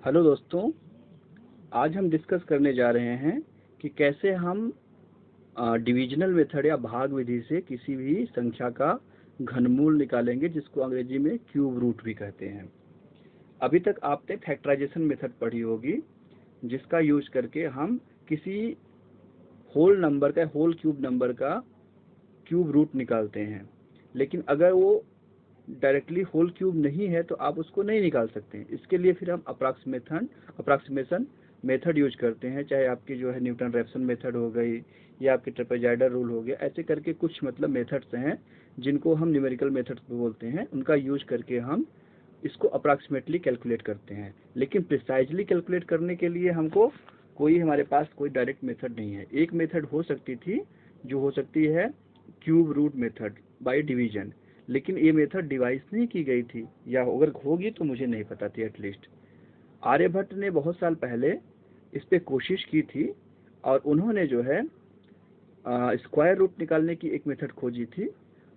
Hello दोस्तों, आज हम डिस्कस करने जा रहे हैं कि कैसे हम डिविजनल मेथड या भाग विधि से किसी भी संख्या का घनमूल निकालेंगे, जिसको अंग्रेजी में क्यूब रूट भी कहते हैं। अभी तक आपने फैक्टराइजेशन मेथड पढ़ी होगी, जिसका यूज करके हम किसी होल क्यूब नंबर का क्यूब रूट निकालते हैं। लेकिन अगर वो डायरेक्टली होल क्यूब नहीं है तो आप उसको नहीं निकाल सकते। इसके लिए फिर हम अप्रॉक्सीमेशन मेथड यूज करते हैं, चाहे आपकी जो है न्यूटन रेफसन मेथड हो गई या आपकी ट्रेपेजॉइडल रूल हो गया। ऐसे करके कुछ मतलब मेथड्स हैं जिनको हम न्यूमेरिकल मेथड्स बोलते हैं, उनका यूज करके हम इसको अप्रॉक्सीमेटली कैलकुलेट करते हैं। लेकिन प्रिसाइजली कैलकुलेट करने के लिए हमको हमारे पास कोई डायरेक्ट मेथड नहीं है। एक मेथड हो सकती थी, जो हो सकती है cube root method by division, लेकिन ये मेथड डिवाइस नहीं की गई थी, या अगर होगी तो मुझे नहीं पता थी। एटलीस्ट आर्यभट्ट ने बहुत साल पहले इस पे कोशिश की थी और उन्होंने जो है स्क्वायर रूट निकालने की एक मेथड खोजी थी,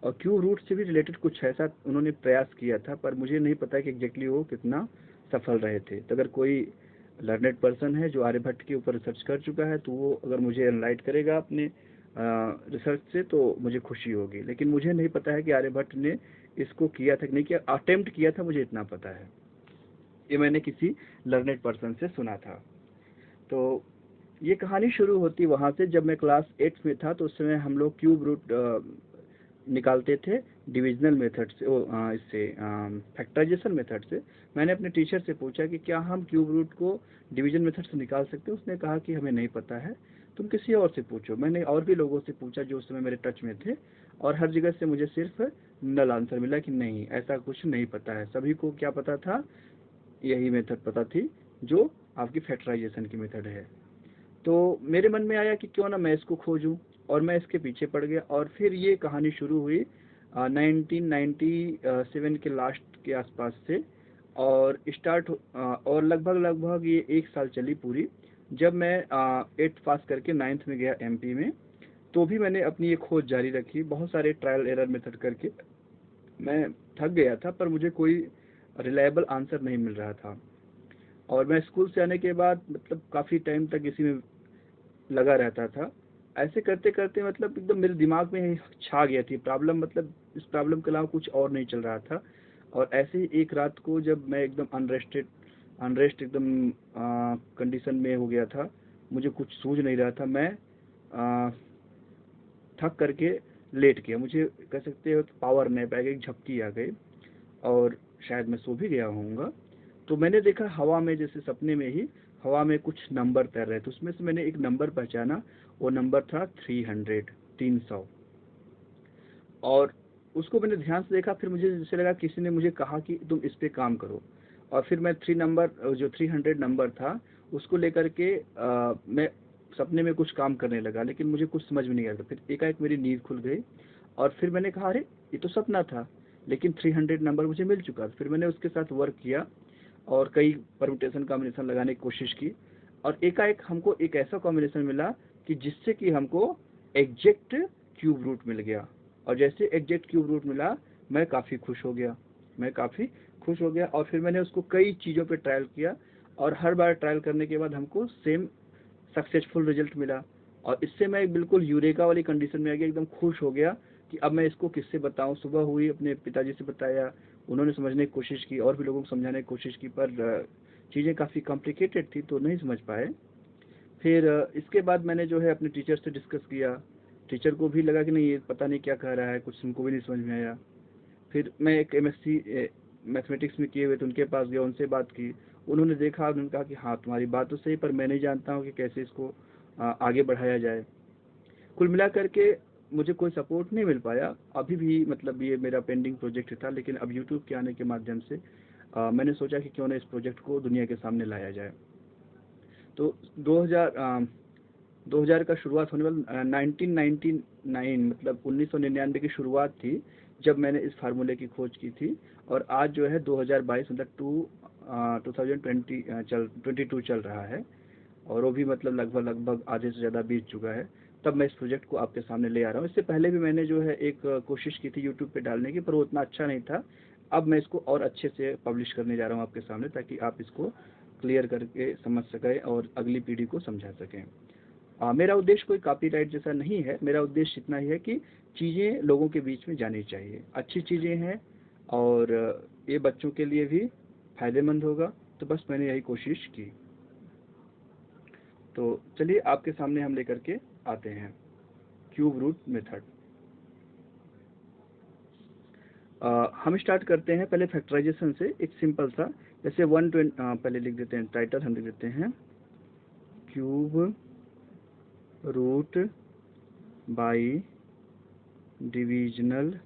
और क्यूब रूट से भी रिलेटेड कुछ ऐसा उन्होंने प्रयास किया था, पर मुझे नहीं पता कि एग्जैक्टली वो कितना सफल रहे थे। तो अगर कोई लर्नेड पर्सन है जो आर्यभट्ट के ऊपर रिसर्च कर चुका है, तो वो अगर मुझे एनलाइट करेगा अपने रिसर्च से, तो मुझे खुशी होगी। लेकिन मुझे नहीं पता है कि आर्यभट्ट ने इसको किया था कि नहीं किया। अटेम्प्ट किया था, मुझे इतना पता है। ये मैंने किसी लर्नेड पर्सन से सुना था। तो ये कहानी शुरू होती वहाँ से, जब मैं क्लास 8 में था, तो उस समय हम लोग क्यूब रूट निकालते थे डिविजनल मेथड से, इससे फैक्टराइजेशन मेथड से। मैंने अपने टीचर से पूछा कि क्या हम क्यूब रूट को डिवीजन मेथड से निकाल सकते हैं। उसने कहा कि हमें नहीं पता है, तुम किसी और से पूछो। मैंने और भी लोगों से पूछा जो उस समय मेरे टच में थे, और हर जगह से मुझे सिर्फ नल आंसर मिला कि नहीं, ऐसा कुछ नहीं पता है। सभी को क्या पता था, यही मेथड पता थी जो आपकी फैक्टराइजेशन की मेथड है। तो मेरे मन में आया कि क्यों ना मैं इसको खोजूं, और मैं इसके पीछे पड़ गया। और फिर ये कहानी शुरू हुई 1997 के लास्ट के आसपास से, और और लगभग ये 1 साल चली पूरी। जब मैं 8th पास करके 9th में गया एमपी में, तो भी मैंने अपनी ये खोज जारी रखी, बहुत सारे ट्रायल एरर मेथड करके। मैं थक गया था, पर मुझे कोई रिलायबल आंसर नहीं मिल रहा था। और मैं स्कूल से आने के बाद मतलब काफ़ी टाइम तक इसी में लगा रहता था। ऐसे करते करते मतलब एकदम मेरे दिमाग में छा गया थी प्रॉब्लम, मतलब इस प्रॉब्लम के अलावा कुछ और नहीं चल रहा था। और ऐसे ही एक रात को, जब मैं एकदम अनरेस्ट एकदम कंडीशन में हो गया था, मुझे कुछ सूझ नहीं रहा था, मैं थक करके लेट गया। मुझे कह सकते हो पावर नैप आ गई, एक झपकी आ गई, और शायद मैं सो भी गया होऊंगा। तो मैंने देखा हवा में, जैसे सपने में ही हवा में कुछ नंबर तैर रहे थे। उसमें से मैंने एक नंबर पहचाना, वो नंबर था 300। और उसको मैंने ध्यान से देखा, फिर मुझे जैसे लगा किसी ने मुझे कहा कि तुम इस पे काम करो। और फिर मैं 300 नंबर था, उसको लेकर के मैं सपने में कुछ काम करने लगा, लेकिन मुझे कुछ समझ में नहीं आ रहा था। फिर एकाएक मेरी नींद खुल गई, और फिर मैंने कहा अरे ये तो सपना था, लेकिन 300 नंबर मुझे मिल चुका। फिर मैंने उसके साथ वर्क किया और कई परम्यूटेशन कॉम्बिनेशन लगाने की कोशिश की, और एकाएक हमको एक ऐसा कॉम्बिनेशन मिला कि जिससे कि हमको एग्जैक्ट क्यूब रूट मिल गया। और जैसे एग्जैक्ट क्यूब रूट मिला, मैं काफ़ी खुश हो गया। और फिर मैंने उसको कई चीज़ों पे ट्रायल किया, और हर बार ट्रायल करने के बाद हमको सेम सक्सेसफुल रिजल्ट मिला। और इससे मैं बिल्कुल यूरेका वाली कंडीशन में आ गया, एकदम खुश हो गया कि अब मैं इसको किससे बताऊं। सुबह हुई, अपने पिताजी से बताया, उन्होंने समझने की कोशिश की, और भी लोगों को समझाने की कोशिश की, पर चीज़ें काफ़ी कॉम्प्लिकेटेड थी, तो नहीं समझ पाए। फिर इसके बाद मैंने जो है अपने टीचर से डिस्कस किया। टीचर को भी लगा कि नहीं, ये पता नहीं क्या कह रहा है, कुछ उनको भी नहीं समझ में आया। फिर मैं एक एमएससी मैथमेटिक्स में किए हुए थे, उनके पास गया, उनसे बात की। उन्होंने देखा, उन्होंने कहा कि हाँ तुम्हारी बात तो सही, पर मैं नहीं जानता हूँ कि कैसे इसको आगे बढ़ाया जाए। कुल मिला करके मुझे कोई सपोर्ट नहीं मिल पाया अभी भी, मतलब ये मेरा पेंडिंग प्रोजेक्ट था। लेकिन अब यूट्यूब के आने के माध्यम से मैंने सोचा कि क्यों ना इस प्रोजेक्ट को दुनिया के सामने लाया जाए। तो 2000 का शुरुआत होने वाला 1999, मतलब 1999 की शुरुआत थी जब मैंने इस फार्मूले की खोज की थी। और आज जो है 2022, मतलब 2022 चल रहा है, और वो भी मतलब लगभग आधे से ज़्यादा बीत चुका है। तब मैं इस प्रोजेक्ट को आपके सामने ले आ रहा हूँ। इससे पहले भी मैंने जो है एक कोशिश की थी यूट्यूब पे डालने की, पर वो उतना अच्छा नहीं था। अब मैं इसको और अच्छे से पब्लिश करने जा रहा हूँ आपके सामने, ताकि आप इसको क्लियर करके समझ सकें और अगली पीढ़ी को समझा सकें। मेरा उद्देश्य कोई कॉपीराइट जैसा नहीं है, मेरा उद्देश्य इतना ही है कि चीज़ें लोगों के बीच में जानी चाहिए, अच्छी चीज़ें हैं और ये बच्चों के लिए भी फायदेमंद होगा, तो बस मैंने यही कोशिश की। तो चलिए आपके सामने हम लेकर के आते हैं क्यूब रूट मेथड। हम स्टार्ट करते हैं पहले फैक्टराइजेशन से, एक सिंपल सा, जैसे 120 पहले लिख देते हैं, टाइटल हम लिख देते हैं cube root by divisional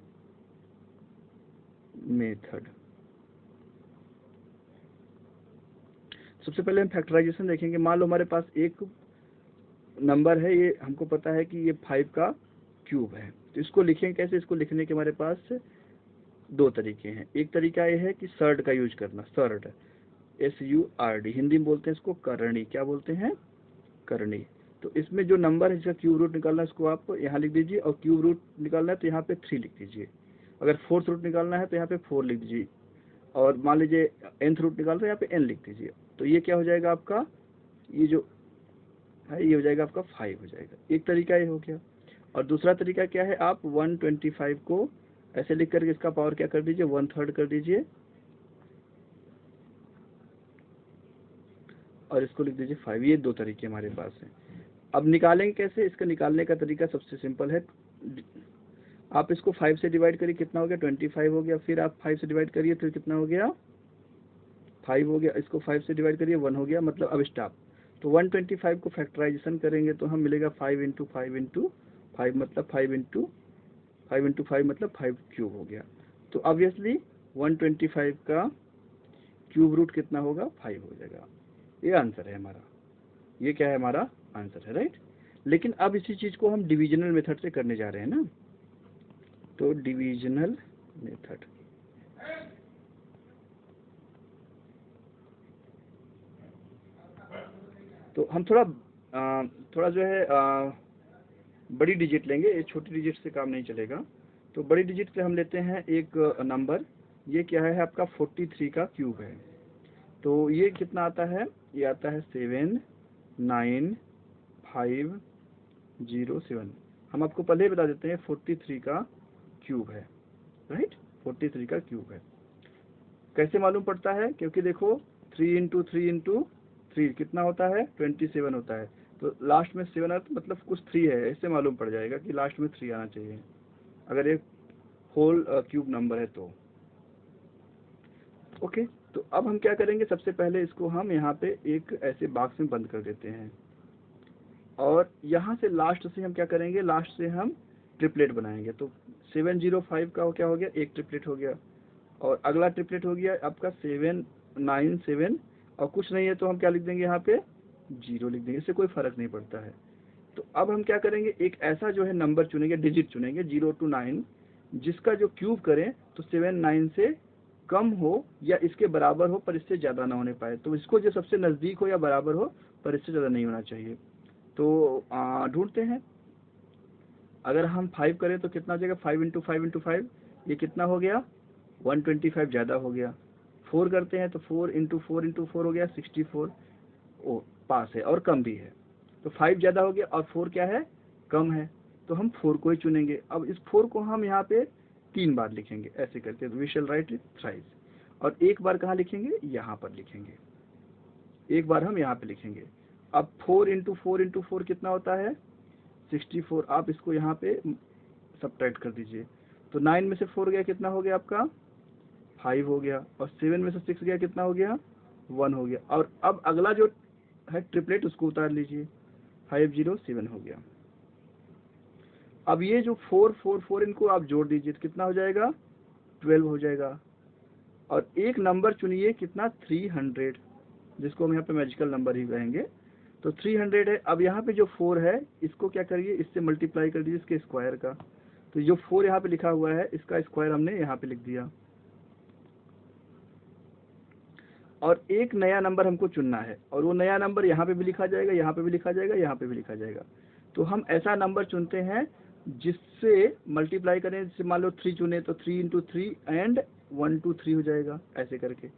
method. सबसे पहले हम फैक्टराइजेशन देखेंगे। मान लो हमारे पास एक नंबर है, ये हमको पता है कि ये 5 का क्यूब है, तो इसको लिखेंगे कैसे? इसको लिखने के हमारे पास दो तरीके हैं। एक तरीका ये है कि सर्ड का यूज करना, सर्ड, SURD, हिंदी में बोलते हैं इसको करणी। क्या बोलते हैं? करणी। तो इसमें जो नंबर है जिसका क्यूब रूट निकालना है उसको आप यहाँ लिख दीजिए, और क्यूब रूट निकालना है तो यहाँ पे 3 लिख दीजिए। अगर फोर्थ रूट निकालना है तो यहाँ पे 4 लिख दीजिए, और मान लीजिए nth रूट निकालना है यहाँ पे n लिख दीजिए। तो ये क्या हो जाएगा आपका, ये जो है ये हो जाएगा आपका 5 हो जाएगा। एक तरीका ये हो गया। और दूसरा तरीका क्या है, आप 125 को ऐसे लिख करके इसका पावर क्या कर दीजिए, 1/3 कर दीजिए, और इसको लिख दीजिए 5। ये दो तरीके हमारे पास हैं। अब निकालेंगे कैसे? इसका निकालने का तरीका सबसे सिंपल है, आप इसको 5 से डिवाइड करिए, कितना हो गया? 25 हो गया। फिर आप 5 से डिवाइड करिए, फिर कितना हो गया? 5 हो गया। इसको 5 से डिवाइड करिए, 1 हो गया, मतलब अब स्टॉप। तो 125 को फैक्टराइजेशन करेंगे तो हम मिलेगा 5 इंटू 5 इंटू 5, मतलब 5 इंटू 5 मतलब 5 क्यूब हो गया। तो ऑब्वियसली 125 का क्यूब रूट कितना होगा? 5 हो जाएगा। ये आंसर है हमारा। ये क्या है? हमारा आंसर है, राइट। लेकिन अब इसी चीज को हम डिविजनल मेथड से करने जा रहे हैं ना, तो डिविजनल मेथड, तो हम थोड़ा जो है बड़ी डिजिट लेंगे, ये छोटी डिजिट से काम नहीं चलेगा। तो बड़ी डिजिट से हम लेते हैं एक नंबर, ये क्या है आपका? 43 का क्यूब है। तो ये कितना आता है? ये आता है 79507। हम आपको पहले ही बता देते हैं 43 का क्यूब है, राइट। 43 का क्यूब है। कैसे मालूम पड़ता है? क्योंकि देखो 3 इंटू 3 इंटू 3 कितना होता है? 27 होता है। तो लास्ट में 7 आता, मतलब कुछ 3 है, इससे मालूम पड़ जाएगा कि लास्ट में 3 आना चाहिए अगर एक होल क्यूब नंबर है तो। ओके, तो अब हम क्या करेंगे? सबसे पहले इसको हम यहाँ पे एक ऐसे बॉक्स में बंद कर देते हैं, और यहाँ से लास्ट से हम क्या करेंगे? लास्ट से हम ट्रिपलेट बनाएंगे। तो 705 का क्या हो गया? एक ट्रिपलेट हो गया, और अगला ट्रिपलेट हो गया आपका 797, और कुछ नहीं है तो हम क्या लिख देंगे? यहाँ पे 0 लिख देंगे, इससे कोई फर्क नहीं पड़ता है। तो अब हम क्या करेंगे? एक ऐसा जो है नंबर चुनेंगे, डिजिट चुनेंगे 0 to 9, जिसका जो क्यूब करें तो 79 से कम हो या इसके बराबर हो, पर इससे ज़्यादा ना होने पाए। तो इसको जो सबसे नज़दीक हो या बराबर हो, पर इससे ज़्यादा नहीं होना चाहिए। तो ढूंढते हैं। अगर हम 5 करें तो कितना हो जाएगा? 5 इंटू 5 इंटू 5, ये कितना हो गया? 125 ज़्यादा हो गया। 4 करते हैं तो 4 इंटू 4 इंटू 4 हो गया 64, ओ पास है और कम भी है। तो 5 ज़्यादा हो गया और 4 क्या है? कम है। तो हम 4 को ही चुनेंगे। अब इस 4 को हम यहाँ पे 3 बार लिखेंगे, ऐसे करके we shall write it thrice. और एक बार कहाँ लिखेंगे? यहाँ पर लिखेंगे। एक बार हम यहाँ पे लिखेंगे। अब 4 इंटू 4 इंटू 4 कितना होता है? 64। आप इसको यहाँ पे सब्ट्रैक्ट कर दीजिए। तो 9 में से 4 गया, कितना हो गया आपका? 5 हो गया। और 7 में से 6 गया, कितना हो गया? 1 हो गया। और अब अगला जो है ट्रिपलेट, उसको उतार लीजिए, 507 हो गया। अब ये जो 4 4 4 इनको आप जोड़ दीजिए तो कितना हो जाएगा? 12 हो जाएगा। और एक नंबर चुनिए, कितना? 300, जिसको हम यहाँ पे मैजिकल नंबर ही कहेंगे। तो 300 है। अब यहाँ पे जो 4 है, इसको क्या करिए? इससे मल्टीप्लाई कर दीजिए, इसके स्क्वायर का। तो जो 4 यहाँ पे लिखा हुआ है, इसका स्क्वायर हमने यहाँ पे लिख दिया। और एक नया नंबर हमको चुनना है, और वो नया नंबर यहाँ पे भी लिखा जाएगा, यहाँ पे भी लिखा जाएगा, यहाँ पे भी लिखा जाएगा। तो हम ऐसा नंबर चुनते हैं जिससे मल्टीप्लाई करें। जैसे मान लो 3 चुने तो 3 इंटू 3 एंड 123 हो जाएगा ऐसे करके,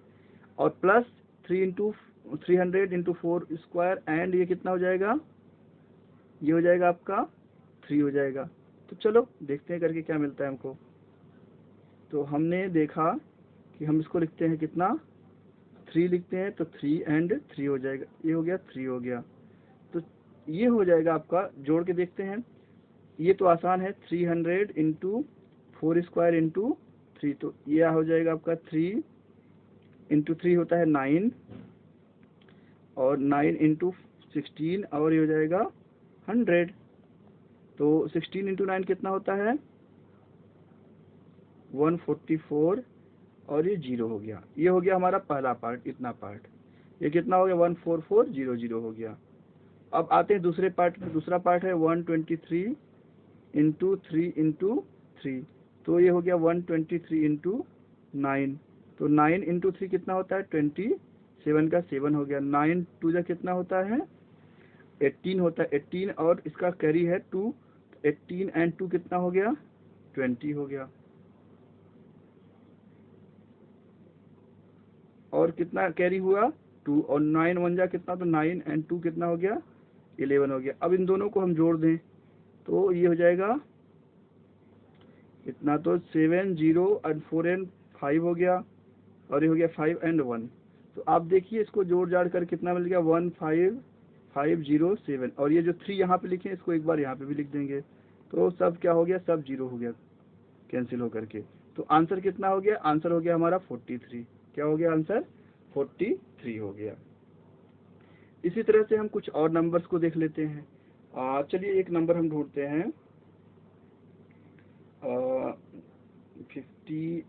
और प्लस 300 इंटू 4 स्क्वायर, एंड ये कितना हो जाएगा, ये हो जाएगा आपका 3 हो जाएगा। तो चलो देखते हैं करके क्या मिलता है हमको। तो हमने देखा कि हम इसको लिखते हैं कितना, 3 लिखते हैं, तो 3 एंड 3 हो जाएगा, ये हो गया 3 हो गया। तो ये हो जाएगा आपका, जोड़ के देखते हैं, ये तो आसान है, 300 इंटू 4 स्क्वायर इंटू 3, तो ये हो जाएगा आपका 3 इंटू 3 होता है 9, और 9 इंटू 16, और ये हो जाएगा 100। तो 16 इंटू 9 कितना होता है, 144, और ये 0 हो गया। ये हो गया हमारा पहला पार्ट, इतना पार्ट, ये कितना हो गया, 14400 हो गया। अब आते हैं दूसरे पार्ट में। दूसरा पार्ट है 123 इंटू 3 इंटू 3, तो ये हो गया 123 इंटू 9, तो 9 इंटू 3 कितना होता है, 27 का 7 हो गया। 9 2 जा कितना होता है, 18 होता है, 18, और इसका कैरी है 2, 18 एंड 2 कितना हो गया, 20 हो गया। और कितना कैरी हुआ, 2, और 9 1 जा कितना, तो 9 एंड 2 कितना हो गया, 11 हो गया। अब इन दोनों को हम जोड़ दें तो ये हो जाएगा इतना, तो 7 0 एंड 4 एंड 5 हो गया, और ये हो गया 5 एंड 1। तो आप देखिए इसको जोड़ जाड़ कर कितना मिल गया, 15507, और ये जो 3 यहाँ पे लिखे इसको एक बार यहाँ पे भी लिख देंगे, तो सब क्या हो गया, सब 0 हो गया कैंसिल होकर के। तो आंसर कितना हो गया, आंसर हो गया हमारा 43। क्या हो गया आंसर, 43 हो गया। इसी तरह से हम कुछ और नंबर्स को देख लेते हैं। चलिए एक नंबर हम ढूंढते हैं, 50,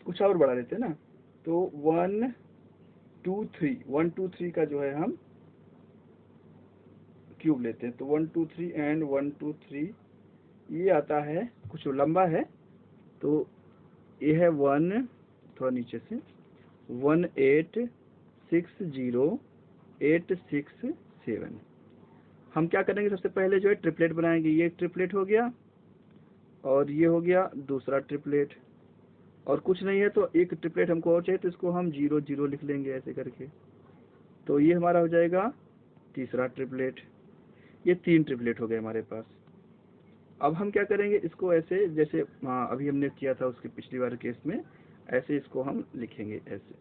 कुछ और बढ़ा लेते हैं ना, तो 123 का जो है हम क्यूब लेते हैं। तो 123 एंड 123, ये आता है कुछ लंबा है, तो ये है 1, थोड़ा नीचे से, 1860867। हम क्या करेंगे, सबसे पहले जो है ट्रिपलेट बनाएंगे। ये एक ट्रिपलेट हो गया, और ये हो गया दूसरा ट्रिपलेट, और कुछ नहीं है तो एक ट्रिपलेट हमको और चाहिए, तो इसको हम 0 0 लिख लेंगे ऐसे करके। तो ये हमारा हो जाएगा तीसरा ट्रिपलेट। ये 3 ट्रिपलेट हो गए हमारे पास। अब हम क्या करेंगे, इसको ऐसे जैसे अभी हमने किया था उसके पिछली बार केस में, ऐसे इसको हम लिखेंगे ऐसे।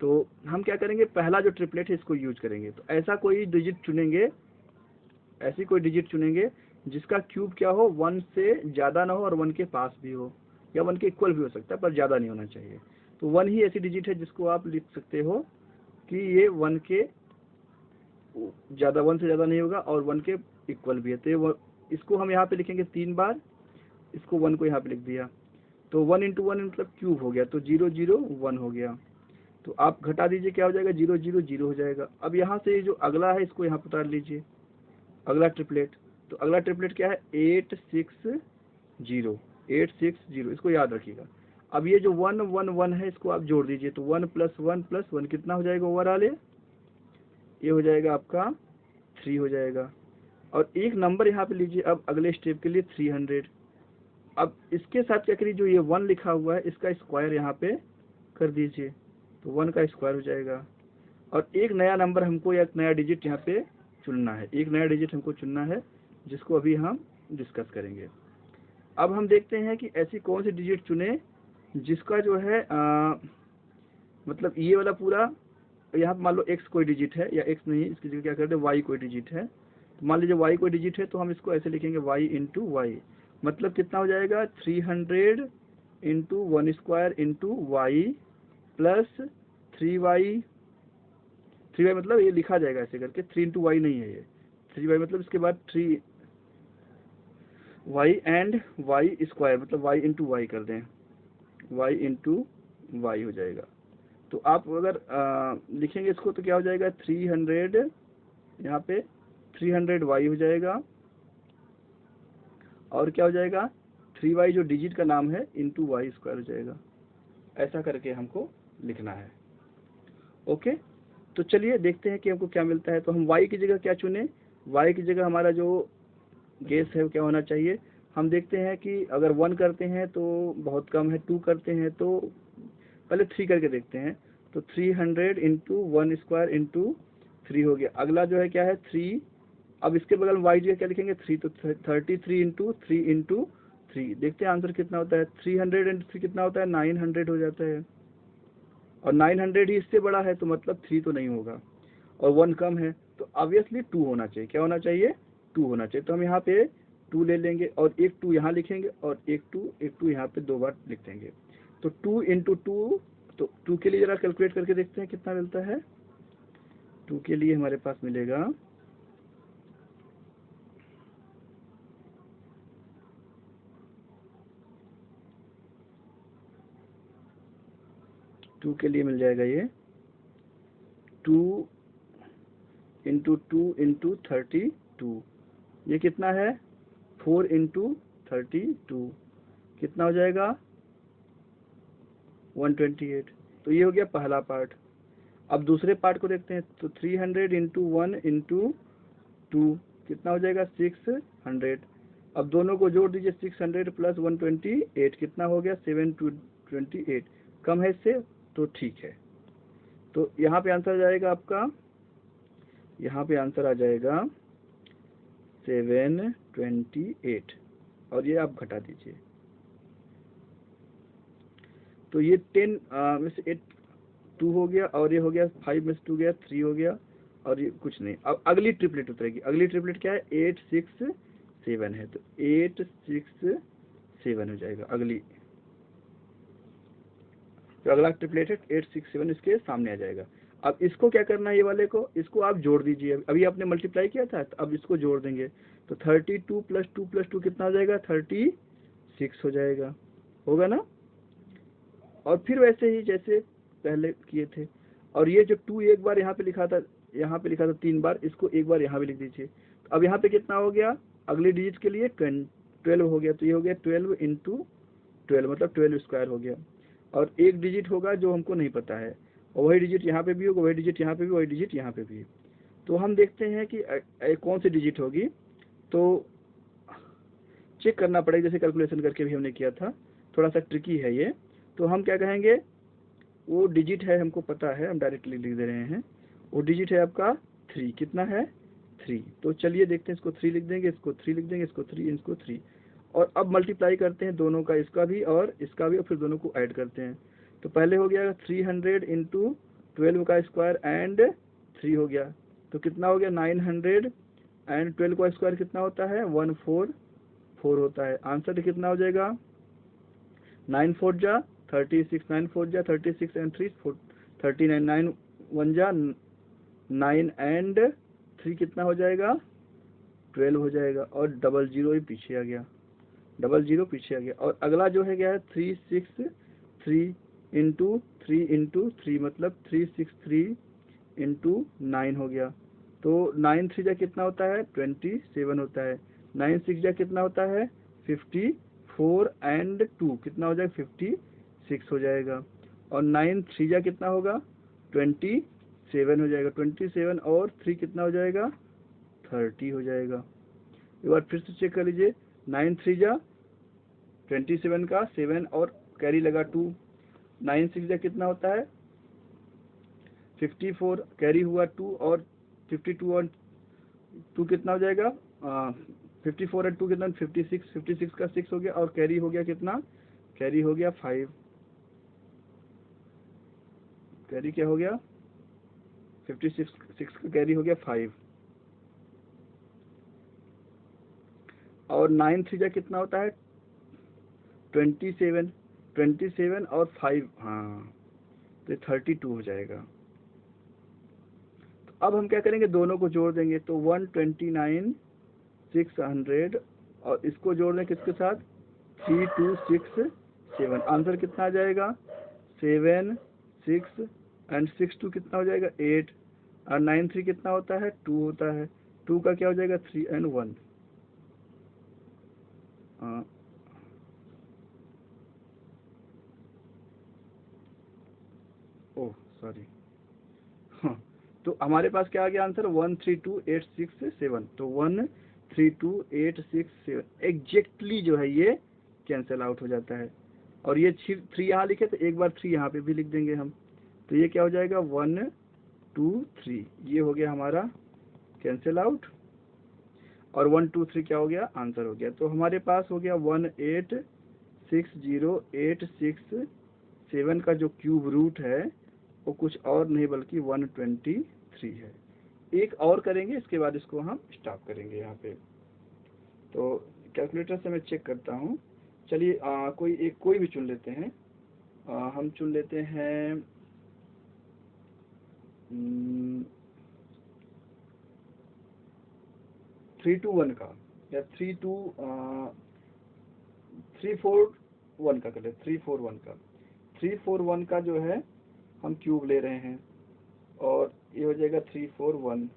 तो हम क्या करेंगे, पहला जो ट्रिपलेट है इसको यूज करेंगे। तो ऐसा कोई डिजिट चुनेंगे, ऐसी कोई डिजिट चुनेंगे जिसका क्यूब क्या हो, 1 से ज़्यादा ना हो और 1 के पास भी हो, या 1 के इक्वल भी हो सकता है पर ज़्यादा नहीं होना चाहिए। तो 1 ही ऐसी डिजिट है जिसको आप लिख सकते हो कि ये 1 के ज़्यादा, 1 से ज़्यादा नहीं होगा और 1 के इक्वल भी है। तो इसको हम यहाँ पे लिखेंगे 3 बार, इसको 1 को यहाँ पे लिख दिया, तो 1 इंटू 1 मतलब क्यूब हो गया, तो 0 0 1 हो गया। तो आप घटा दीजिए, क्या हो जाएगा, 0 0 0 हो जाएगा। अब यहाँ से जो अगला है इसको यहाँ पर उतार लीजिए, अगला ट्रिपलेट। तो अगला ट्रिपलेट क्या है, 860, इसको याद रखिएगा। अब ये जो 1 1 1 है इसको आप जोड़ दीजिए, तो 1 + 1 + 1 कितना हो जाएगा ओवरऑल, ये हो जाएगा आपका 3 हो जाएगा। और एक नंबर यहाँ पे लीजिए अब अगले स्टेप के लिए 300। अब इसके साथ क्या करिए, जो ये 1 लिखा हुआ है इसका स्क्वायर यहाँ पे कर दीजिए, तो 1 का स्क्वायर हो जाएगा। और एक नया नंबर हमको या एक नया डिजिट यहाँ पे चुनना है, एक नया डिजिट हमको चुनना है जिसको अभी हम डिस्कस करेंगे। अब हम देखते हैं कि ऐसी कौन सी डिजिट चुने जिसका जो है मतलब ये वाला पूरा, यहाँ मान लो x कोई डिजिट है, या x नहीं, इसकी जगह क्या करते हैं y कोई डिजिट है। तो मान लीजिए y कोई डिजिट है, तो हम इसको ऐसे लिखेंगे y इंटू वाई, मतलब कितना हो जाएगा, 300 into 1 square into y plus 3y मतलब ये लिखा जाएगा ऐसे करके, 3 इंटू वाई नहीं है ये, 3y मतलब इसके बाद 3y एंड वाई स्क्वायर, मतलब y इंटू वाई कर दें, y इंटू वाई हो जाएगा। तो आप अगर लिखेंगे इसको तो क्या हो जाएगा, 300 यहाँ पे 300y हो जाएगा, और क्या हो जाएगा 3y जो डिजिट का नाम है इंटू वाई स्क्वायर हो जाएगा। ऐसा करके हमको लिखना है। ओके, तो चलिए देखते हैं कि हमको क्या मिलता है। तो हम y की जगह क्या चुने, y की जगह हमारा जो गेस है वो क्या होना चाहिए। हम देखते हैं कि अगर 1 करते हैं तो बहुत कम है, 2 करते हैं तो पहले 3 करके देखते हैं। तो 300 इंटू 1² इंटू 3 हो गया। अगला जो है क्या है 3, अब इसके बगल में y जगह क्या लिखेंगे 3, तो 33 इंटू 3 इंटू 3, देखते हैं आंसर कितना होता है। 300 इंटू 3 कितना होता है, 900 हो जाता है, और 900 ही इससे बड़ा है तो मतलब 3 तो नहीं होगा, और 1 कम है तो ऑब्वियसली 2 होना चाहिए। क्या होना चाहिए, 2 होना चाहिए। तो हम यहाँ पे 2 ले लेंगे और एक 2 यहाँ लिखेंगे और एक 2 यहाँ पे 2 बार लिख देंगे। तो 2 इंटू 2, तो 2 के लिए जरा कैलकुलेट करके देखते हैं कितना मिलता है। 2 के लिए हमारे पास मिलेगा 2 के लिए मिल जाएगा ये 2 इंटू 2 इंटू 32, ये कितना है 4 इंटू 32, कितना हो जाएगा 128। तो ये हो गया पहला पार्ट। अब दूसरे पार्ट को देखते हैं। तो 300 इंटू 1 इंटू 2 कितना हो जाएगा 600। अब दोनों को जोड़ दीजिए, 600 प्लस 128 कितना हो गया 728, कम है इससे तो ठीक है। तो यहाँ पे आंसर आ जाएगा आपका, यहाँ पे आंसर आ जाएगा 728, और ये आप घटा दीजिए। तो ये 10 में से 8 2 हो गया, और ये हो गया 5 में से 2 गया 3 हो गया, और ये कुछ नहीं। अब अगली ट्रिपलेट उतरेगी। अगली ट्रिपलेट क्या है 8 6 7 है, तो 8 6 7 हो जाएगा अगली। तो अगला ट्रिपलेट है 8 6 7, इसके सामने आ जाएगा। अब इसको क्या करना है, ये वाले को, इसको आप जोड़ दीजिए। अभी आपने मल्टीप्लाई किया था, तो अब इसको जोड़ देंगे। तो 32 प्लस 2 प्लस 2 कितना हो जाएगा 36 हो जाएगा, होगा ना। और फिर वैसे ही जैसे पहले किए थे। और ये जो 2 एक बार यहाँ पे लिखा था, यहाँ पे लिखा था 3 बार, इसको एक बार यहाँ भी लिख दीजिए। तो अब यहाँ पे कितना हो गया, अगली डिजिट के लिए 12 हो गया। तो ये हो गया 12 इंटू 12, मतलब 12 स्क्वायर हो गया। और एक डिजिट होगा जो हमको नहीं पता है, और वही डिजिट यहाँ पे भी होगा, वही डिजिट यहाँ पे भी, वही डिजिट यहाँ पे भी। तो हम देखते हैं कि कौन सी डिजिट होगी। तो चेक करना पड़ेगा, जैसे कैलकुलेशन करके भी हमने किया था, थोड़ा सा ट्रिकी है ये। तो हम क्या कहेंगे, वो डिजिट है हमको पता है, हम डायरेक्टली लिख दे रहे हैं। वो डिजिट है आपका 3, कितना है 3। तो चलिए देखते हैं, इसको 3 लिख देंगे, इसको 3 लिख देंगे, इसको 3, इसको 3। और अब मल्टीप्लाई करते हैं दोनों का, इसका भी और इसका भी, और फिर दोनों को ऐड करते हैं। तो पहले हो गया 300 इंटू 12 का स्क्वायर एंड 3 हो गया, तो कितना हो गया 900, एंड 12 का स्क्वायर कितना होता है 144 होता है। आंसर कितना हो जाएगा 9 4 जा 36, 9 4 जा 36 एंड 3 39, 9 1 जा 9 एंड 3 कितना हो जाएगा 12 हो जाएगा, और डबल जीरो ही पीछे आ गया, डबल जीरो पीछे आ गया। और अगला जो है क्या है 363 इंटू 3 मतलब 363 इंटू 9 हो गया। तो 9 3 जा कितना होता है 27 होता है, 9 6 जा कितना होता है 54, एंड 2 कितना हो जाएगा 56 हो जाएगा। और 9 3 जा कितना होगा 27 हो जाएगा, 27 और 3 कितना हो जाएगा 30 हो जाएगा। एक बार फिर से चेक कर लीजिए, 9 3 जा 27 का 7 और कैरी लगा 2, 9 6 जा कितना होता है 54, कैरी हुआ 2 और 52, और 2 कितना हो जाएगा 54 और 2 कितना 56, 56 का 6 हो गया, और कैरी हो गया कितना, कैरी हो गया 5, कैरी क्या हो गया 56 6 का कैरी हो गया 5, और 9 3 जा कितना होता है 27, 27 और 5, हाँ तो 32 हो जाएगा। तो अब हम क्या करेंगे, दोनों को जोड़ देंगे। तो 129 600, और इसको जोड़ दें किसके साथ 3267, आंसर कितना आ जाएगा 7 6 एंड 6 2 कितना हो जाएगा 8, और 9 3 कितना होता है 2 होता है, 2 का क्या हो जाएगा 3 एंड 1। ओह सॉरी, हाँ तो हमारे पास क्या आ गया आंसर 132867। तो 132867 एग्जैक्टली जो है ये कैंसिल आउट हो जाता है। और ये 3 यहाँ लिखे तो एक बार 3 यहाँ पे भी लिख देंगे हम। तो ये क्या हो जाएगा 1 2 3, ये हो गया हमारा कैंसिल आउट। और 1 2 3 क्या हो गया आंसर हो गया। तो हमारे पास हो गया 1860867 का जो क्यूब रूट है वो कुछ और नहीं बल्कि 123 है। एक और करेंगे, इसके बाद इसको हम स्टॉप करेंगे यहाँ पे। तो कैलकुलेटर से मैं चेक करता हूँ। चलिए कोई भी चुन लेते हैं। हम चुन लेते हैं 321 का, या 341 का कर ले। 341 का जो है हम क्यूब ले रहे हैं और ये हो जाएगा 341।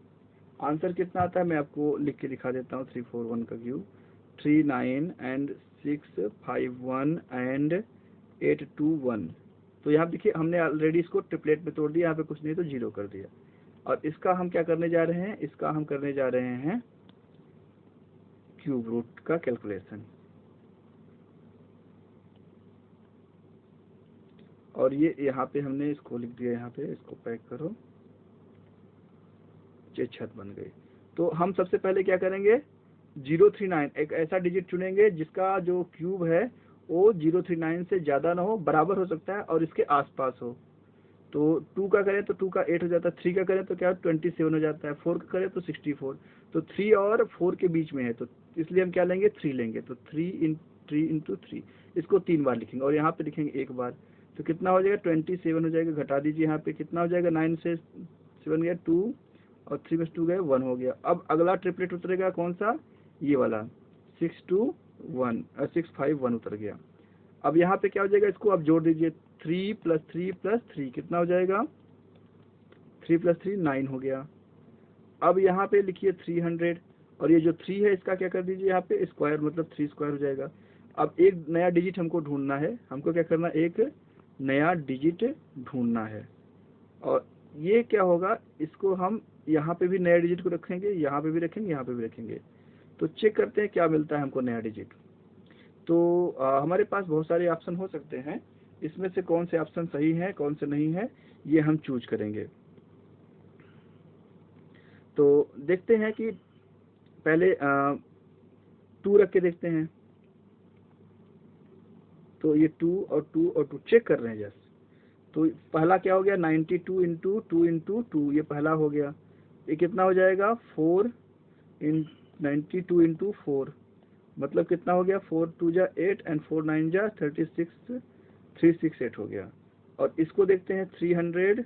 आंसर कितना आता है मैं आपको लिख के दिखा देता हूँ। 341 का क्यूब 39 एंड 651 एंड 821। तो यहाँ देखिए हमने ऑलरेडी इसको ट्रिपलेट में तोड़ दिया, यहाँ पे कुछ नहीं तो 0 कर दिया। और इसका हम क्या करने जा रहे हैं, इसका हम करने जा रहे हैं क्यूब रूट का कैलकुलेशन। और ये यहाँ पे हमने इसको लिख दिया, यहाँ पे इसको पैक करो, ये छत बन गई। तो हम सबसे पहले क्या करेंगे 039 एक ऐसा डिजिट चुनेंगे जिसका जो क्यूब है वो 039 से ज़्यादा ना हो, बराबर हो सकता है और इसके आसपास हो। तो 2 का करें तो 2 का 8 हो जाता है, 3 का करें तो क्या 27 हो जाता है, 4 का करें तो 64। तो 3 और 4 के बीच में है, तो इसलिए हम क्या लेंगे 3 लेंगे। तो 3 इंटू 3, इसको 3 बार लिखेंगे और यहाँ पे लिखेंगे एक बार। तो कितना हो जाएगा 27 हो जाएगा। घटा दीजिए यहाँ पे कितना हो जाएगा, 9 से 7 गया 2 और 3 में 2 गए 1 हो गया। अब अगला ट्रिपलेट उतरेगा कौन सा, ये वाला 651 उतर गया। अब यहाँ पे क्या हो जाएगा, इसको आप जोड़ दीजिए 3 + 3 + 3 कितना हो जाएगा, 3 + 3 9 हो गया। अब यहाँ पे लिखिए 300 और ये जो 3 है इसका क्या कर दीजिए यहाँ पे स्क्वायर, मतलब 3 स्क्वायर हो जाएगा। अब एक नया डिजिट हमको ढूंढना है, हमको क्या करना, एक नया डिजिट ढूंढना है। और ये क्या होगा, इसको हम यहाँ पे भी नया डिजिट को रखेंगे, यहाँ पे भी रखेंगे, यहाँ पे भी रखेंगे। तो चेक करते हैं क्या मिलता है हमको नया डिजिट। तो हमारे पास बहुत सारे ऑप्शन हो सकते हैं, इसमें से कौन से ऑप्शन सही है कौन से नहीं है ये हम चूज करेंगे। तो देखते हैं कि पहले 2 रख के देखते हैं। तो ये 2 और 2 और 2 चेक कर रहे हैं जस्ट। तो पहला क्या हो गया 92 इंटू 2 इंटू 2, ये पहला हो गया। ये कितना हो जाएगा 92 इंटू 4, मतलब कितना हो गया 4 2 जा 8 एंड 4 9 जा 36 368 हो गया। और इसको देखते हैं 300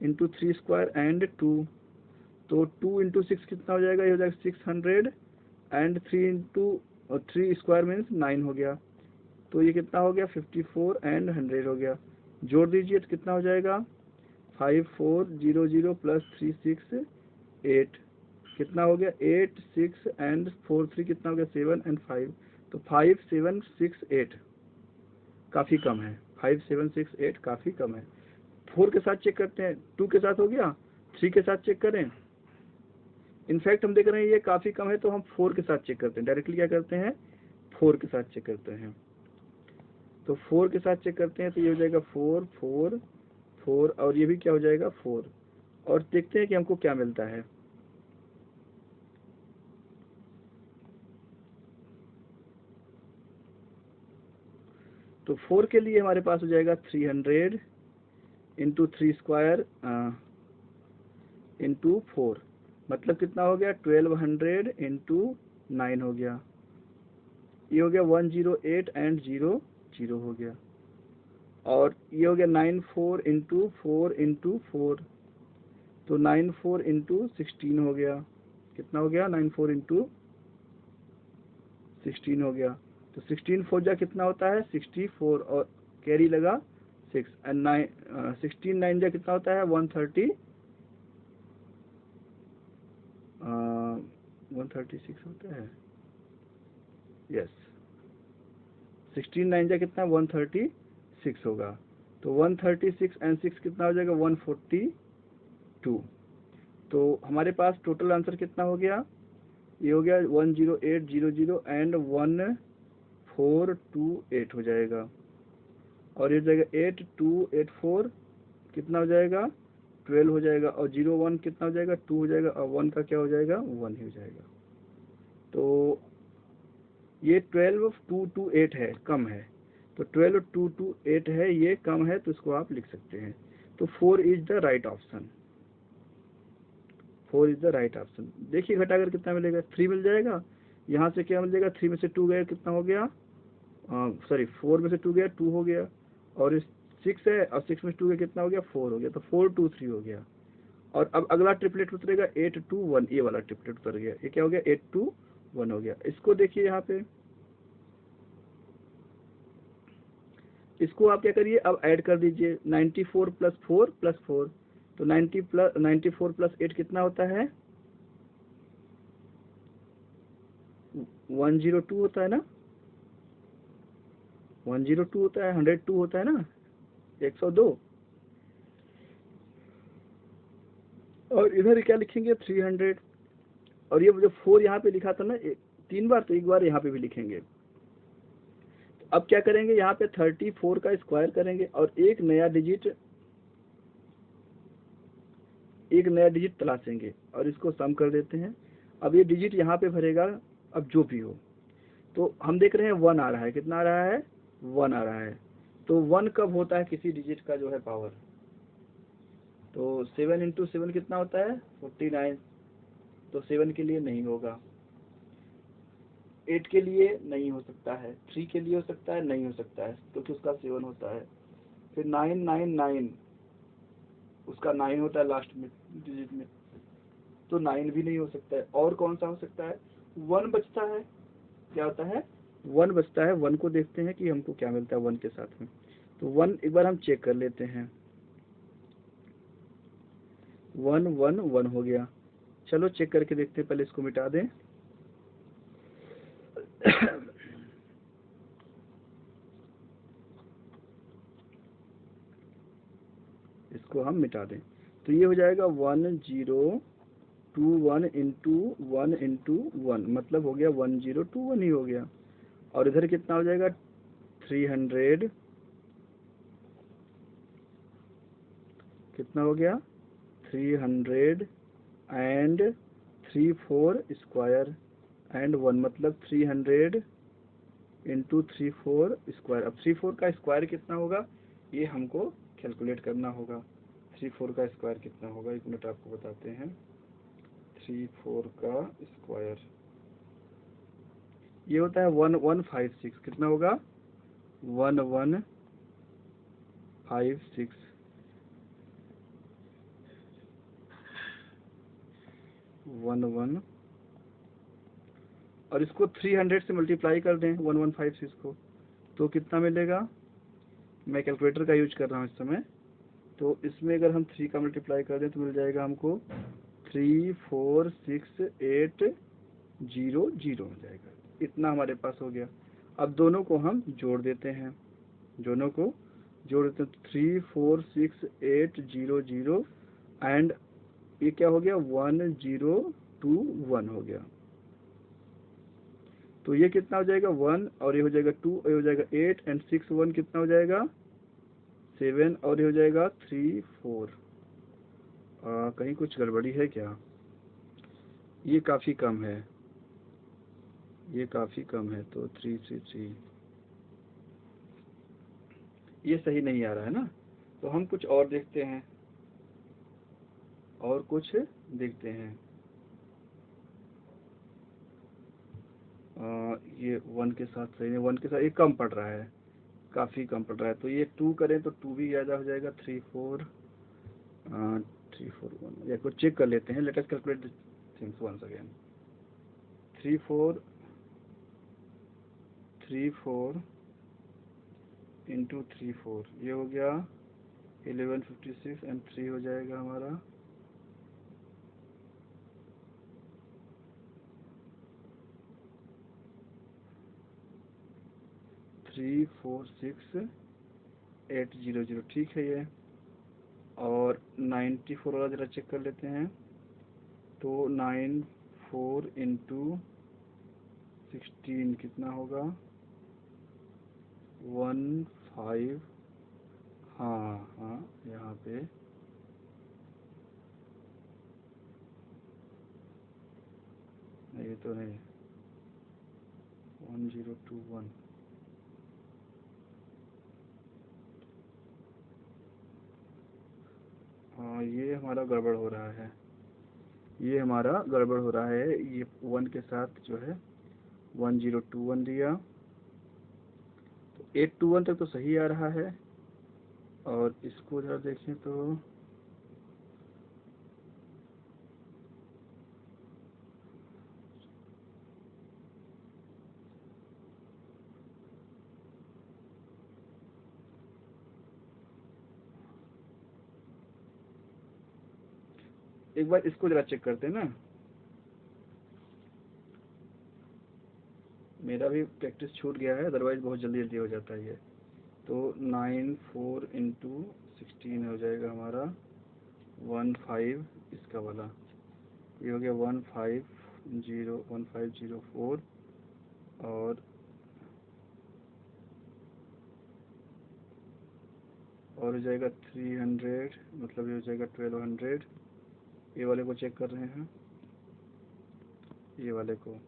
इंटू 3 स्क्वायर एंड 2, तो 2 इंटू 6 कितना हो जाएगा, ये हो जाएगा 600 एंड 3 इंटू 3 स्क्वायर मीन्स 9 हो गया। तो ये कितना हो गया 54 एंड 100 हो गया। जोड़ दीजिए तो कितना हो जाएगा 5400 + 368 कितना हो गया 8 6 एंड 4 3 कितना हो गया 7 एंड 5, तो 5768 काफ़ी कम है। 5768 काफ़ी कम है। 4 के साथ चेक करते हैं, 2 के साथ हो गया, 3 के साथ चेक करें। इनफैक्ट हम देख रहे हैं ये काफ़ी कम है, तो हम 4 के साथ चेक करते हैं। डायरेक्टली क्या करते हैं 4 के साथ चेक करते हैं। तो 4 के साथ चेक करते हैं, तो ये हो जाएगा 4 4 4 और ये भी क्या हो जाएगा 4। और देखते हैं कि हमको क्या मिलता है। तो 4 के लिए हमारे पास हो जाएगा 300 इंटू 3 स्क्वायर इंटू 4, मतलब कितना हो गया 1200 इंटू 9 हो गया। ये हो गया 108 एंड 0 0 हो गया। और ये हो गया 94 इंटू 4 इंटू 4, तो 94 इंटू 16 हो गया। कितना हो गया 94 इंटू 16 हो गया। तो 16 4 जा कितना होता है 64 और कैरी लगा 6 एंड 16 9 जा कितना होता है 136 होता है। यस 16 9 जा कितना 136 होगा। तो 136 एंड 6 कितना हो जाएगा 142। तो हमारे पास टोटल आंसर कितना हो गया, ये हो गया 10800 एंड 1428 हो जाएगा, और ये हो जाएगा 8284 कितना हो जाएगा 12 हो जाएगा, और 01 कितना हो जाएगा 2 हो जाएगा, और 1 का क्या हो जाएगा 1 ही हो जाएगा। तो ये 12228 है, कम है, तो 12228 है, ये कम है, तो इसको आप लिख सकते हैं। तो 4 is the right option, 4 is the right option. देखिए घटाकर कितना मिलेगा, 3 मिल जाएगा, यहाँ से क्या मिल जाएगा, 3 में से 2 गया कितना हो गया, सॉरी 4 में से 2 गया 2 हो गया, और 6 है, और 6 में से 2 गया कितना हो गया 4 हो गया, तो 423 हो गया। और अब अगला ट्रिपलेट उतरेगा 821, ये वाला ट्रिपलेट उतर गया, ये क्या हो गया 821 हो गया। इसको देखिए यहाँ पे, इसको आप क्या करिए, अब ऐड कर दीजिए 94 + 4 + 4, तो 94 + 8 कितना होता है 102 होता है ना, 102 होता है, 102 होता है ना, 102। और इधर क्या लिखेंगे 300, और ये जो 4 यहाँ पे लिखा था ना 3 बार, तो एक बार यहाँ पे भी लिखेंगे। अब क्या करेंगे, यहाँ पे 34 का स्क्वायर करेंगे, और एक नया डिजिट तलाशेंगे, और इसको सम कर देते हैं। अब ये डिजिट यहाँ पे भरेगा, अब जो भी हो, तो हम देख रहे हैं 1 आ रहा है, कितना आ रहा है 1 आ रहा है। तो 1 कब होता है किसी डिजिट का जो है पावर, तो 7 × 7 कितना होता है 49, तो 7 के लिए नहीं होगा, 8 के लिए नहीं हो सकता है, 3 के लिए हो सकता है, नहीं हो सकता है क्योंकि उसका 7 होता है। फिर 999 उसका 9 होता है लास्ट में डिजिट में, तो 9 भी नहीं हो सकता है। और कौन सा हो सकता है, 1 बचता है, क्या होता है 1 बचता है। 1 को देखते हैं कि हमको क्या मिलता है 1 के साथ में, तो 1 एक बार हम चेक कर लेते हैं, 1 1 1 हो गया। चलो चेक करके देखते हैं, पहले इसको मिटा दें। इसको हम मिटा दें, तो ये हो जाएगा 1021 × 1 × 1, मतलब हो गया 1021 ही हो गया। और इधर कितना हो जाएगा 300, कितना हो गया 300 एंड 34 स्क्वायर एंड 1, मतलब 300 × 34 स्क्वायर। अब 34 का स्क्वायर कितना होगा ये हमको कैलकुलेट करना होगा, 34 का स्क्वायर कितना होगा, 1 मिनट आपको बताते हैं। 34 का स्क्वायर ये होता है 1156, कितना होगा 1156, 11, और इसको 300 से मल्टीप्लाई कर दें 1156 को, तो कितना मिलेगा, मैं कैलकुलेटर का यूज कर रहा हूँ इस समय, तो इसमें अगर हम 3 का मल्टीप्लाई कर दें तो मिल जाएगा हमको 34680 हो जाएगा, इतना हमारे पास हो गया। अब दोनों को हम जोड़ देते हैं, दोनों को जोड़ देते हैं, 34680 एंड ये क्या हो गया 1021 हो गया, तो ये कितना हो जाएगा 1, और ये हो जाएगा 2, और ये हो जाएगा 8 एंड 6 1 कितना हो जाएगा 7, और ये हो जाएगा 3 4। कहीं कुछ गड़बड़ी है क्या, ये काफ़ी कम है, ये काफ़ी कम है, तो 3 3 3 ये सही नहीं आ रहा है ना, तो हम कुछ और देखते हैं, और कुछ देखते हैं। ये 1 के साथ सही नहीं, 1 के साथ ये कम पड़ रहा है, काफ़ी कम पड़ रहा है, तो ये 2 करें तो 2 भी ज़्यादा हो जाएगा, 3 4 3 4 1, या कुछ चेक कर लेते हैं, let us calculate the things once again. 3 4 × 3 4 ये हो गया 1156 एंड 3 हो जाएगा हमारा 346800, ठीक है ये। और 94 वाला जरा चेक कर लेते हैं, तो 9 4 इंटू 16 कितना होगा 1 5। हाँ हाँ, यहाँ पे नहीं, ये तो नहीं, 1021। हाँ, ये हमारा गड़बड़ हो रहा है, ये हमारा गड़बड़ हो रहा है। ये 1 के साथ जो है 1021 दिया, तो 821 तक तो सही आ रहा है। और इसको जरा देखें तो एक बार इसको जरा चेक करते हैं ना, मेरा भी प्रैक्टिस छूट गया है, अदरवाइज बहुत जल्दी जल्दी हो जाता है ये। तो 9 4 इंटू 16 हो जाएगा हमारा 15 इसका वाला, ये हो गया 1504। और हो जाएगा 300, मतलब ये हो जाएगा 1200। ये वाले को चेक कर रहे हैं, ये वाले को,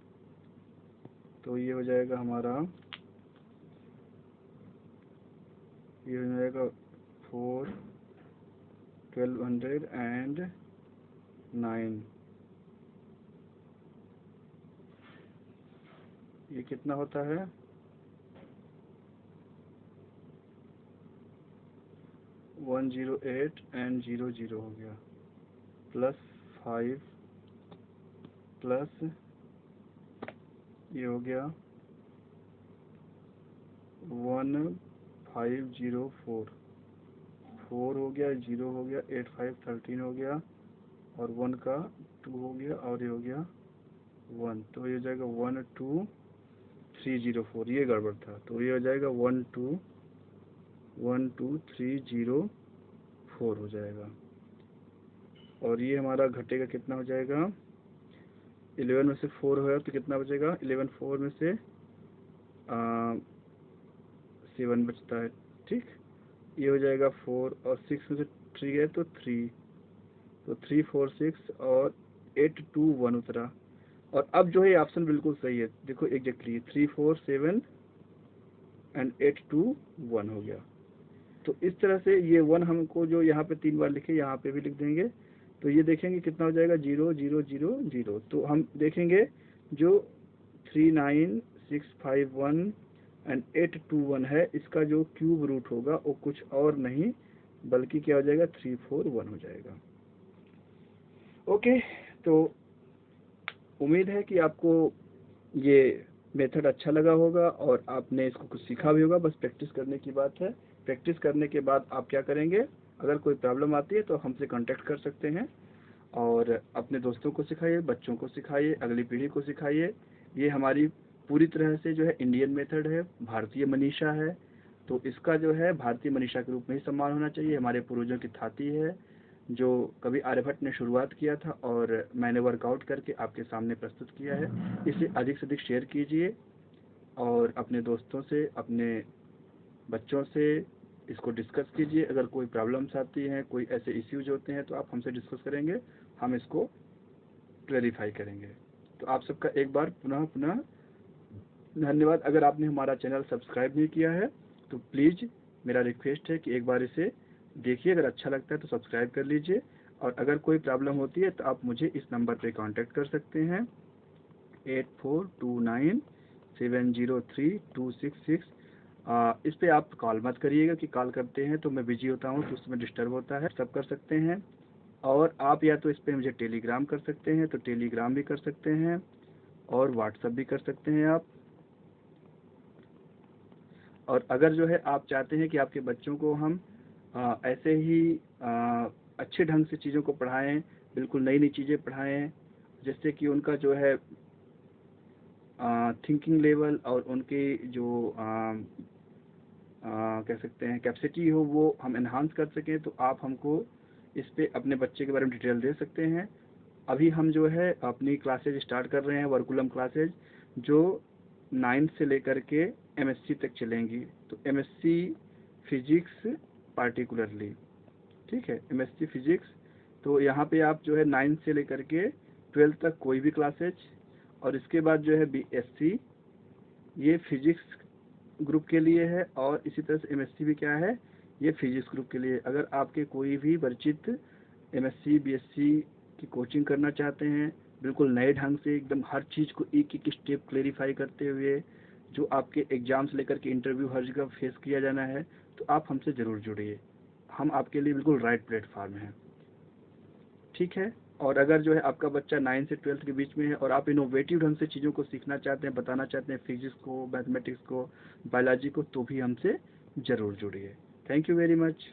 तो ये हो जाएगा हमारा, ये हो जाएगा 1209। ये कितना होता है 108 एंड 00 हो गया, प्लस 5 प्लस ये हो गया 1504, 4 हो गया, 0 हो गया, 8 5 13 हो गया, और 1 का 2 हो गया, और ये हो गया 1, तो ये हो जाएगा 12304। ये गड़बड़ था, तो ये हो जाएगा 12304 हो जाएगा। और ये हमारा घटेगा, कितना हो जाएगा 11 में से 4 होगा तो कितना बचेगा, 11 4 में से 7 बचता है, ठीक। ये हो जाएगा 4, और 6 में से 3 है तो 3, तो 3 4 6, और 8 2 1 उतरा। और अब जो है ऑप्शन बिल्कुल सही है, देखो एग्जैक्टली 3 4 7 एंड 8 2 1 हो गया। तो इस तरह से ये 1 हमको जो यहाँ पे 3 बार लिखे, यहाँ पे भी लिख देंगे, तो ये देखेंगे कितना हो जाएगा 0 0 0 0। तो हम देखेंगे जो 39651 एंड 821 है, इसका जो क्यूब रूट होगा वो कुछ और नहीं बल्कि क्या हो जाएगा 341 हो जाएगा। ओके, तो उम्मीद है कि आपको ये मेथड अच्छा लगा होगा और आपने इसको कुछ सीखा भी होगा। बस प्रैक्टिस करने की बात है। प्रैक्टिस करने के बाद आप क्या करेंगे, अगर कोई प्रॉब्लम आती है तो हमसे कांटेक्ट कर सकते हैं, और अपने दोस्तों को सिखाइए, बच्चों को सिखाइए, अगली पीढ़ी को सिखाइए। ये हमारी पूरी तरह से जो है इंडियन मेथड है, भारतीय मनीषा है, तो इसका जो है भारतीय मनीषा के रूप में ही सम्मान होना चाहिए। हमारे पूर्वजों की थाती है जो कभी आर्यभट्ट ने शुरुआत किया था, और मैंने वर्कआउट करके आपके सामने प्रस्तुत किया है। इसे अधिक से अधिक शेयर कीजिए, और अपने दोस्तों से, अपने बच्चों से इसको डिस्कस कीजिए। अगर कोई प्रॉब्लम्स आती हैं, कोई ऐसे इश्यूज होते हैं, तो आप हमसे डिस्कस करेंगे, हम इसको क्लैरिफाई करेंगे। तो आप सबका एक बार पुनः पुनः धन्यवाद। अगर आपने हमारा चैनल सब्सक्राइब नहीं किया है तो प्लीज़ मेरा रिक्वेस्ट है कि एक बार इसे देखिए, अगर अच्छा लगता है तो सब्सक्राइब कर लीजिए। और अगर कोई प्रॉब्लम होती है तो आप मुझे इस नंबर पे कांटेक्ट कर सकते हैं 8429703266। इस पे आप कॉल मत करिएगा कि कॉल करते हैं तो मैं बिजी होता हूँ, तो उसमें डिस्टर्ब होता है। सब कर सकते हैं, और आप या तो इस पे मुझे टेलीग्राम कर सकते हैं, तो टेलीग्राम भी कर सकते हैं, और व्हाट्सएप भी कर सकते हैं आप। और अगर जो है आप चाहते हैं कि आपके बच्चों को हम ऐसे ही अच्छे ढंग से चीज़ों को पढ़ाएं, बिल्कुल नई नई चीज़ें पढ़ाएं, जिससे कि उनका जो है थिंकिंग लेवल और उनकी जो कह सकते हैं कैपेसिटी हो, वो हम एनहांस कर सकें, तो आप हमको इस पे अपने बच्चे के बारे में डिटेल दे सकते हैं। अभी हम जो है अपनी क्लासेज स्टार्ट कर रहे हैं, वर्कुलम क्लासेज, जो 9th से लेकर के एमएससी तक चलेंगी। तो एमएससी फिजिक्स पार्टिकुलरली, ठीक है, एमएससी फिजिक्स। तो यहाँ पे आप जो है 9th से लेकर के 12th तक कोई भी क्लासेज, और इसके बाद जो है बीएससी, ये फिजिक्स ग्रुप के लिए है, और इसी तरह से एमएससी भी क्या है, ये फिजिक्स ग्रुप के लिए। अगर आपके कोई भी परिचित एमएससी बीएससी की कोचिंग करना चाहते हैं, बिल्कुल नए ढंग से एकदम हर चीज़ को एक एक स्टेप क्लेरिफाई करते हुए, जो आपके एग्जाम्स लेकर के इंटरव्यू हर जगह फेस किया जाना है, तो आप हमसे ज़रूर जुड़िए। हम आपके लिए बिल्कुल राइट प्लेटफार्म हैं, ठीक है। और अगर जो है आपका बच्चा 9 से 12 के बीच में है और आप इनोवेटिव ढंग से चीज़ों को सीखना चाहते हैं, बताना चाहते हैं, फिजिक्स को, मैथमेटिक्स को, बायोलॉजी को, तो भी हमसे ज़रूर जुड़िए। Thank you very much.